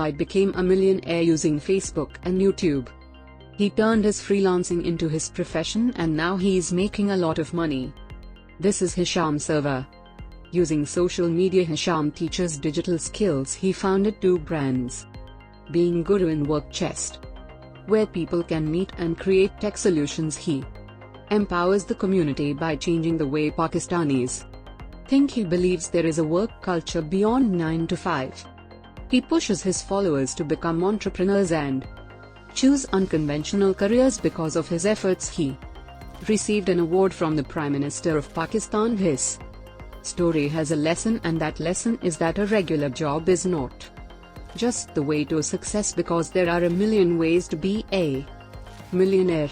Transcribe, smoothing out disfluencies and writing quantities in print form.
guy became a millionaire using Facebook and YouTube. He turned his freelancing into his profession and now he's making a lot of money. This is Hisham Server. Using social media, Hisham teaches digital skills. He founded 2 brands. Being Guru in Work Chest, where people can meet and create tech solutions. He empowers the community by changing the way Pakistanis think. He believes there is a work culture beyond 9 to 5. He pushes his followers to become entrepreneurs and choose unconventional careers. Because of his efforts, he received an award from the Prime Minister of Pakistan. His story has a lesson, and that lesson is that a regular job is not just the way to success, because there are a million ways to be a millionaire.